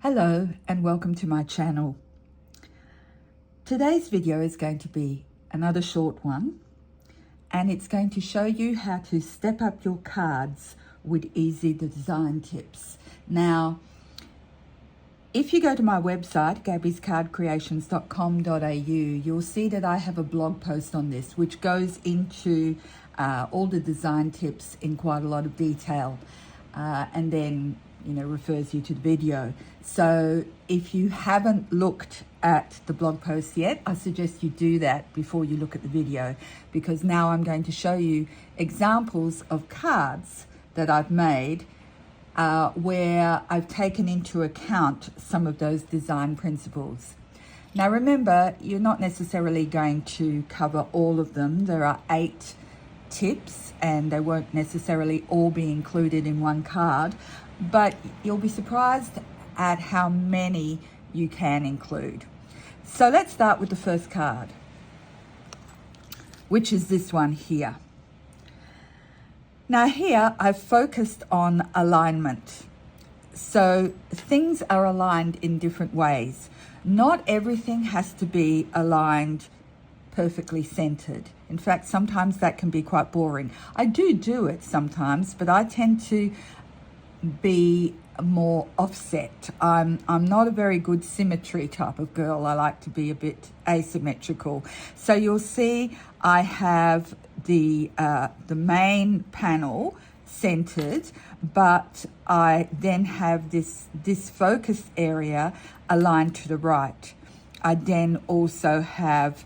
Hello and welcome to my channel. Today's video is going to be another short one, and it's going to show you how to step up your cards with easy design tips. Now, if you go to my website, gabbyscardcreations.com.au, you'll see that I have a blog post on this, which goes into all the design tips in quite a lot of detail, and then refers you to the video. So if you haven't looked at the blog post yet, I suggest you do that before you look at the video, because now I'm going to show you examples of cards that I've made where I've taken into account some of those design principles. Now remember, you're not necessarily going to cover all of them. There are 8 tips and they won't necessarily all be included in one card, but you'll be surprised at how many you can include. So let's start with the first card, which is this one here. Now here I've focused on alignment. So things are aligned in different ways. Not everything has to be aligned perfectly centered. In fact, sometimes that can be quite boring. I do it sometimes, but I tend to be more offset. I'm not a very good symmetry type of girl. I like to be a bit asymmetrical. So you'll see I have the main panel centered, but I then have this focus area aligned to the right. I then also have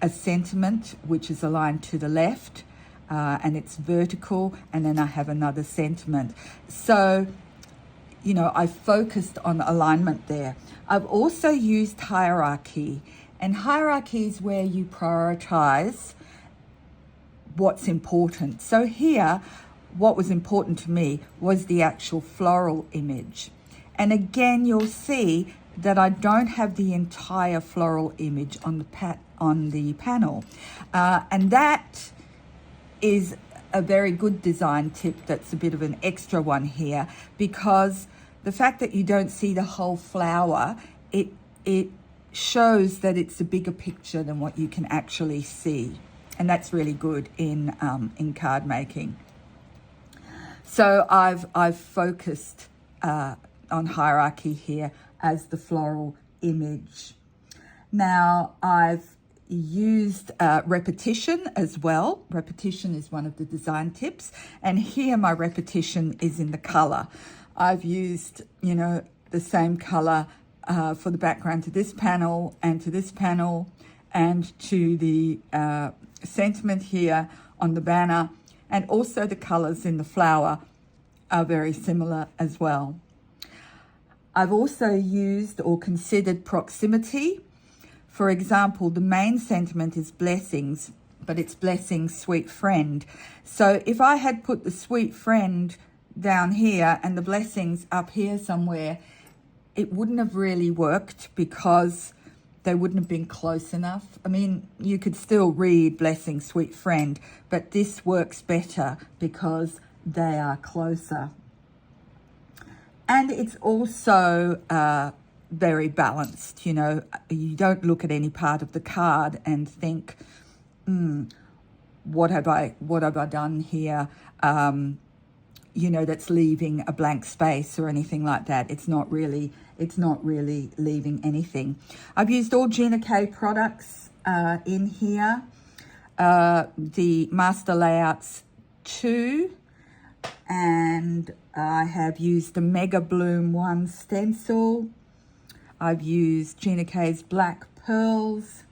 a sentiment which is aligned to the left, and it's vertical, and then I have another sentiment. So, I focused on alignment there. I've also used hierarchy, and hierarchy is where you prioritize what's important. So here, what was important to me was the actual floral image. And again, you'll see that I don't have the entire floral image on the panel. And that is a very good design tip. That's a bit of an extra one here, because the fact that you don't see the whole flower, it shows that it's a bigger picture than what you can actually see. And that's really good in card making. So I've focused on hierarchy here as the floral image. Now I've used repetition as well. Repetition is one of the design tips, and here my repetition is in the color. I've used the same color for the background to this panel and to this panel and to the sentiment here on the banner, and also the colors in the flower are very similar as well. I've also used or considered proximity. For example, the main sentiment is blessings, but it's blessings, sweet friend. So if I had put the sweet friend down here and the blessings up here somewhere, it wouldn't have really worked because they wouldn't have been close enough. I mean, you could still read blessing, sweet friend, but this works better because they are closer. And it's also very balanced. You don't look at any part of the card and think, what have I done here? That's leaving a blank space or anything like that. It's not really leaving anything. I've used all Gina K products in here. The Master Layouts 2, and I have used the Mega Bloom 1 stencil. I've used Gina K's Black Pearls.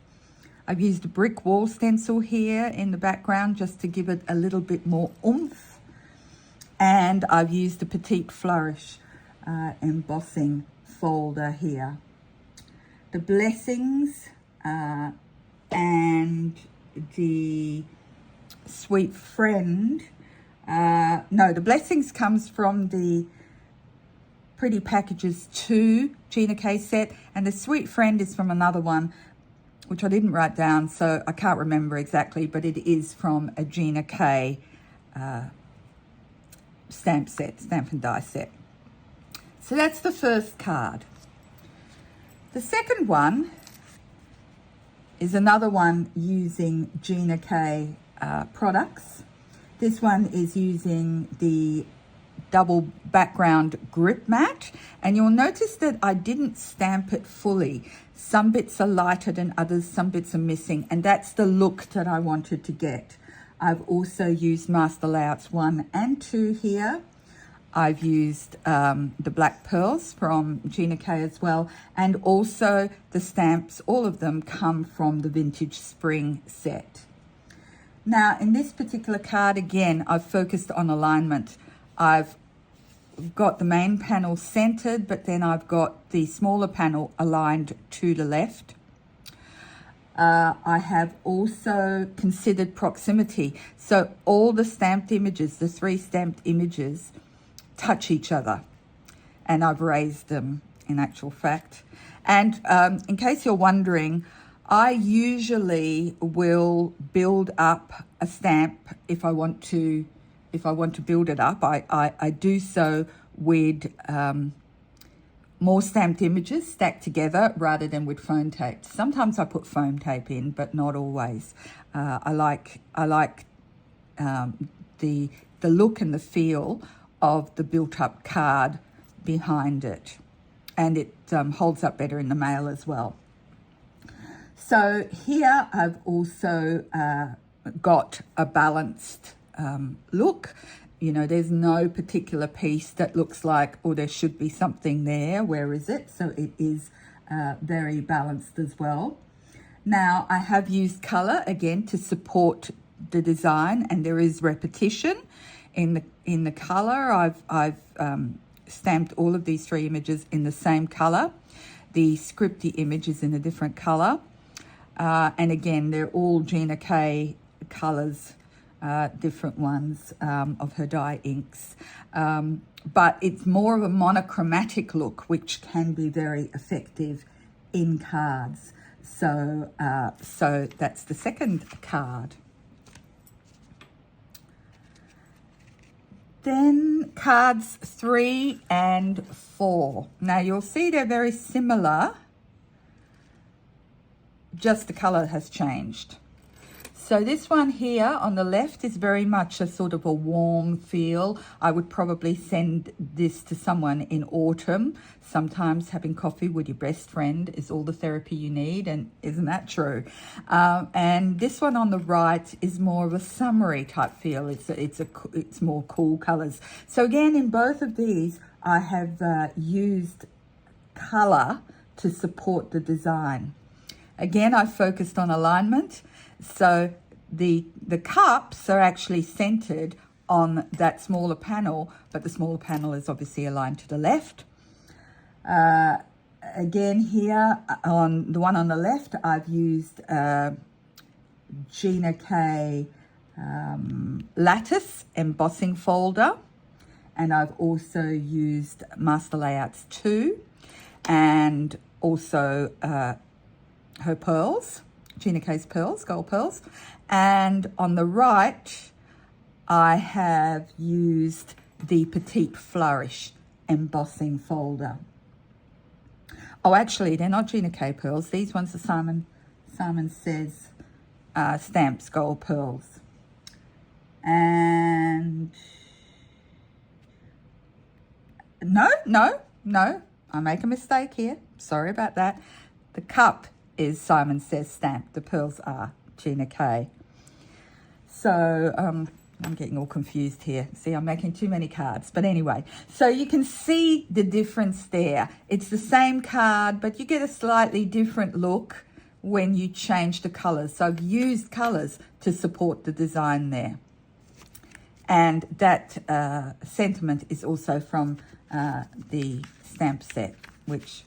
I've used a brick wall stencil here in the background just to give it a little bit more oomph. And I've used the Petite Flourish embossing folder here. The blessings and the sweet friend. No, the blessings comes from the Pretty Packages 2 Gina K set, and the sweet friend is from another one which I didn't write down, so I can't remember exactly, but it is from a Gina K stamp and die set. So that's the first card. The second one is another one using Gina K products. This one is using the double background grip mat, and you'll notice that I didn't stamp it fully. Some bits are lighter than others, some bits are missing, and that's the look that I wanted to get. I've also used Master Layouts 1 and 2 here. I've used the black pearls from Gina K as well, and also the stamps, all of them come from the Vintage Spring set. Now in this particular card, again, I've focused on alignment. I've got the main panel centered, but then I've got the smaller panel aligned to the left. I have also considered proximity. So all the stamped images, the 3 stamped images, touch each other. And I've raised them in actual fact. And in case you're wondering, I usually will build up a stamp if I want to build it up. I do so with more stamped images stacked together rather than with foam tape. Sometimes I put foam tape in, but not always. I like the look and the feel of the built-up card behind it, and it holds up better in the mail as well. So here I've also got a balanced look. You know, there's no particular piece that looks like, oh, there should be something there. Where is it? So it is very balanced as well. Now I have used color again to support the design, and there is repetition in the color. I've stamped all of these 3 images in the same color. The scripty image is in a different color, and again, they're all Gina K colors. Different ones of her dye inks, but it's more of a monochromatic look, which can be very effective in cards. So that's the second card. Then cards 3 and 4. Now you'll see they're very similar, just the color has changed. So this one here on the left is very much a sort of a warm feel. I would probably send this to someone in autumn. Sometimes having coffee with your best friend is all the therapy you need, and isn't that true? And this one on the right is more of a summery type feel. It's more cool colors. So again, in both of these, I have used color to support the design. Again, I focused on alignment. So the cups are actually centered on that smaller panel, but the smaller panel is obviously aligned to the left. Again, here on the one on the left, I've used Gina K lattice embossing folder, and I've also used Master Layouts 2, and also her pearls, Gina K's pearls, gold pearls. And on the right, I have used the Petite Flourish embossing folder. Oh, actually, they're not Gina K pearls. These ones are Simon Says Stamps gold pearls. And no, I make a mistake here. Sorry about that. The cup is Simon Says Stamp. The pearls are Gina K. So I'm getting all confused here. See, I'm making too many cards. But anyway, so you can see the difference there. It's the same card, but you get a slightly different look when you change the colors. So I've used colors to support the design there. And that sentiment is also from the stamp set, which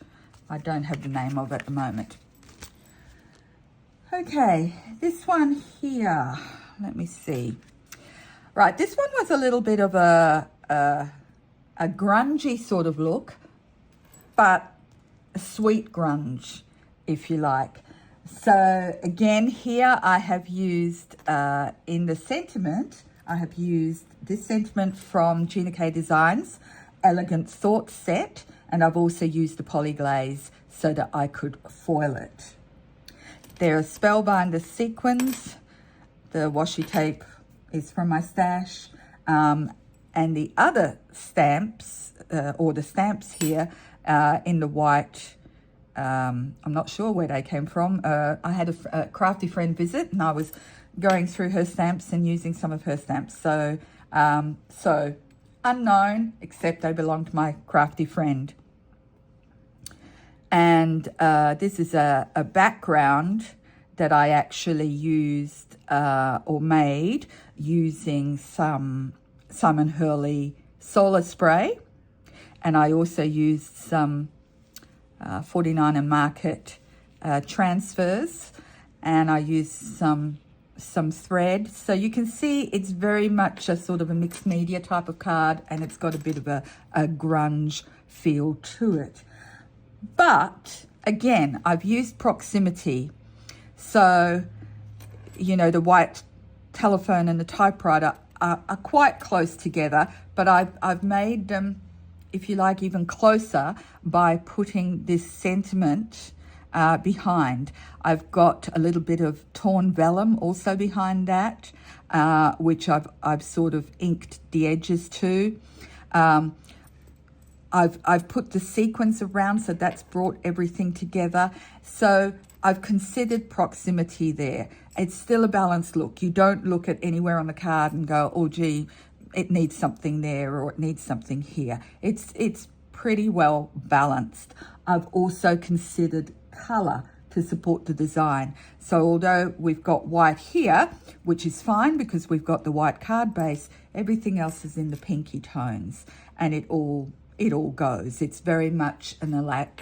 I don't have the name of at the moment. Okay, this one here, let me see. Right, this one was a little bit of a grungy sort of look, but a sweet grunge, if you like. So again, here I have used, in the sentiment, I have used this sentiment from Gina K Designs, Elegant Thought Set, And I've also used the poly glaze so that I could foil it. There are Spellbinder sequins. The washi tape is from my stash. And the other stamps, or the stamps here, in the white, I'm not sure where they came from. I had a crafty friend visit, and I was going through her stamps and using some of her stamps. So unknown, except they belong to my crafty friend. And this is a background that I actually used or made using some Simon Hurley solar spray. And I also used some 49 and Market transfers, and I used some thread. So you can see it's very much a sort of a mixed media type of card, and it's got a bit of a grunge feel to it. But again, I've used proximity. So, you know, the white telephone and the typewriter are quite close together, but I've made them, if you like, even closer by putting this sentiment behind. I've got a little bit of torn vellum also behind that, which I've sort of inked the edges to. I've put the sequins around, so that's brought everything together. So I've considered proximity there. It's still a balanced look. You don't look at anywhere on the card and go, oh gee, it needs something there or it needs something here. It's pretty well balanced. I've also considered color to support the design. So although we've got white here, which is fine because we've got the white card base, everything else is in the pinky tones, and it all goes. It's very much an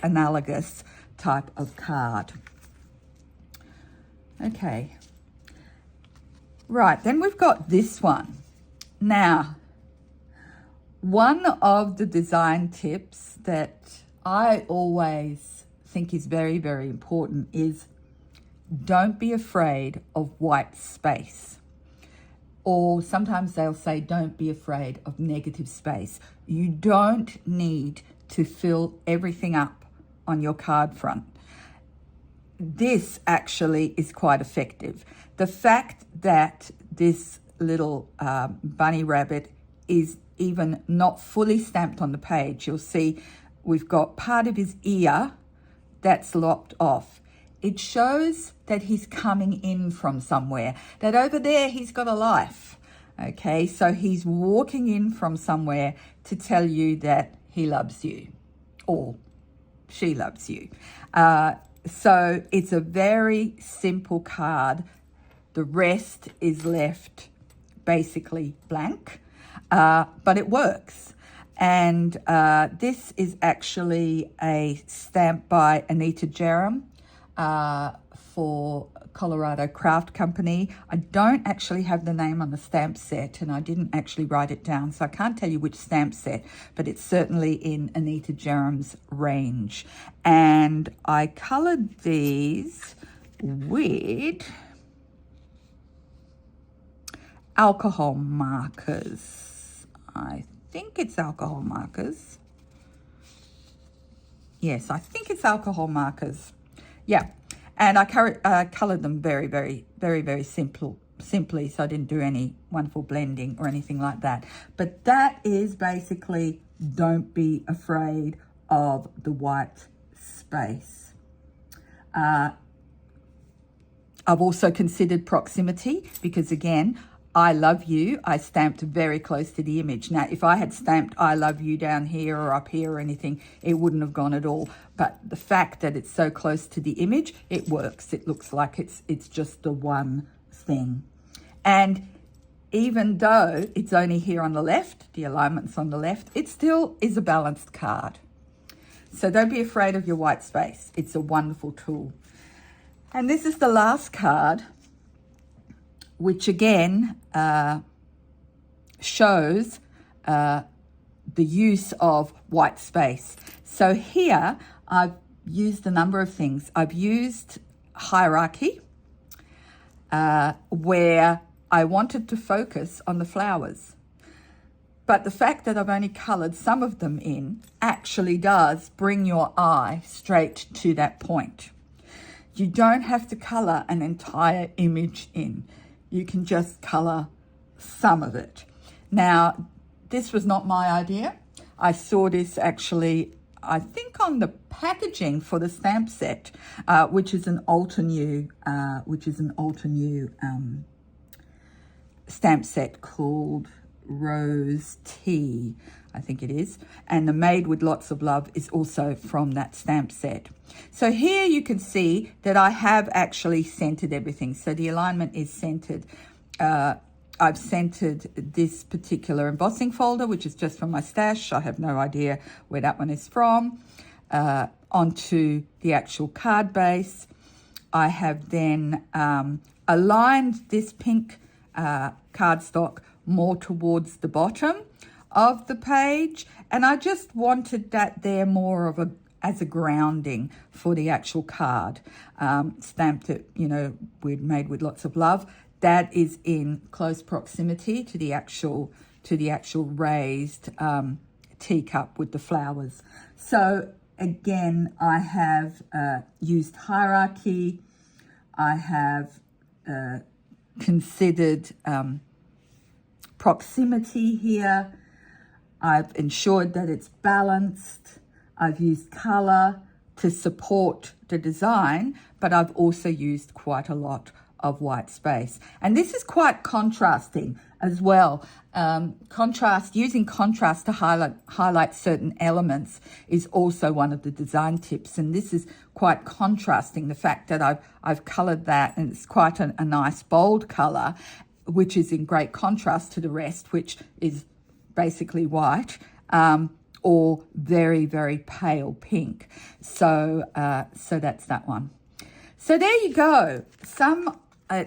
analogous type of card. Okay. Right, then we've got this one. Now, one of the design tips that I always think is very, very important is don't be afraid of white space. Or sometimes they'll say, don't be afraid of negative space. You don't need to fill everything up on your card front. This actually is quite effective. The fact that this little bunny rabbit is even not fully stamped on the page, you'll see we've got part of his ear that's lopped off. It shows that he's coming in from somewhere, that over there he's got a life. Okay, so he's walking in from somewhere to tell you that he loves you or she loves you. So it's a very simple card. The rest is left basically blank, but it works. And this is actually a stamp by Anita Jerram for Colorado Craft Company. I don't actually have the name on the stamp set, and I didn't actually write it down, so I can't tell you which stamp set, but it's certainly in Anita Jerram's range. And I coloured these with alcohol markers. I think it's alcohol markers. Yes, I think it's alcohol markers. Yeah. And I coloured them very simply, so I didn't do any wonderful blending or anything like that. But that is basically, don't be afraid of the white space. I've also considered proximity because, again, I love you, I stamped very close to the image. Now, if I had stamped I love you down here or up here or anything, it wouldn't have gone at all. But the fact that it's so close to the image, it works. It looks like it's just the one thing. And even though it's only here on the left, the alignment's on the left, it still is a balanced card. So don't be afraid of your white space. It's a wonderful tool. And this is the last card, which again shows the use of white space. So here I've used a number of things. I've used hierarchy, where I wanted to focus on the flowers. But the fact that I've only coloured some of them in actually does bring your eye straight to that point. You don't have to colour an entire image in. You can just colour some of it. Now, this was not my idea. I saw this actually, I think, on the packaging for the stamp set, which is an Altenew, stamp set called Rose Tea, I think it is. And the Made with Lots of Love is also from that stamp set. So here you can see that I have actually centered everything. So the alignment is centered. I've centered this particular embossing folder, which is just from my stash. I have no idea where that one is from, onto the actual card base. I have then aligned this pink cardstock more towards the bottom of the page, and I just wanted that there more of as a grounding for the actual card. Stamped it, Made with Lots of Love. That is in close proximity to the actual raised teacup with the flowers. So again, I have used hierarchy. I have considered proximity here. I've ensured that it's balanced. I've used color to support the design, but I've also used quite a lot of white space. And this is quite contrasting as well. Using contrast to highlight certain elements is also one of the design tips. And this is quite contrasting, the fact that I've colored that, and it's quite a nice bold color, which is in great contrast to the rest, which is basically white, or very, very pale pink. So that's that one. So there you go. Some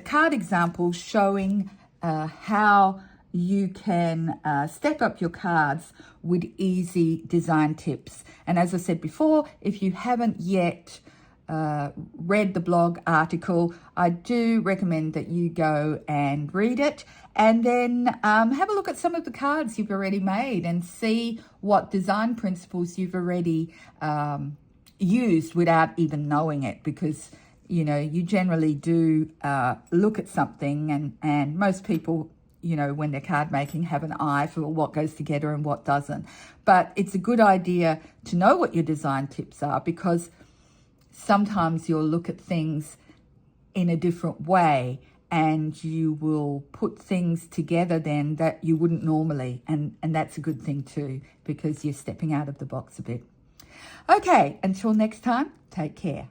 card examples showing how you can step up your cards with easy design tips. And as I said before, if you haven't yet read the blog article, I do recommend that you go and read it, and then have a look at some of the cards you've already made and see what design principles you've already used without even knowing it, because you generally do look at something, and most people, when they're card making, have an eye for what goes together and what doesn't. But it's a good idea to know what your design tips are, because sometimes you'll look at things in a different way, and you will put things together then that you wouldn't normally. And that's a good thing too, because you're stepping out of the box a bit. Okay, until next time, take care.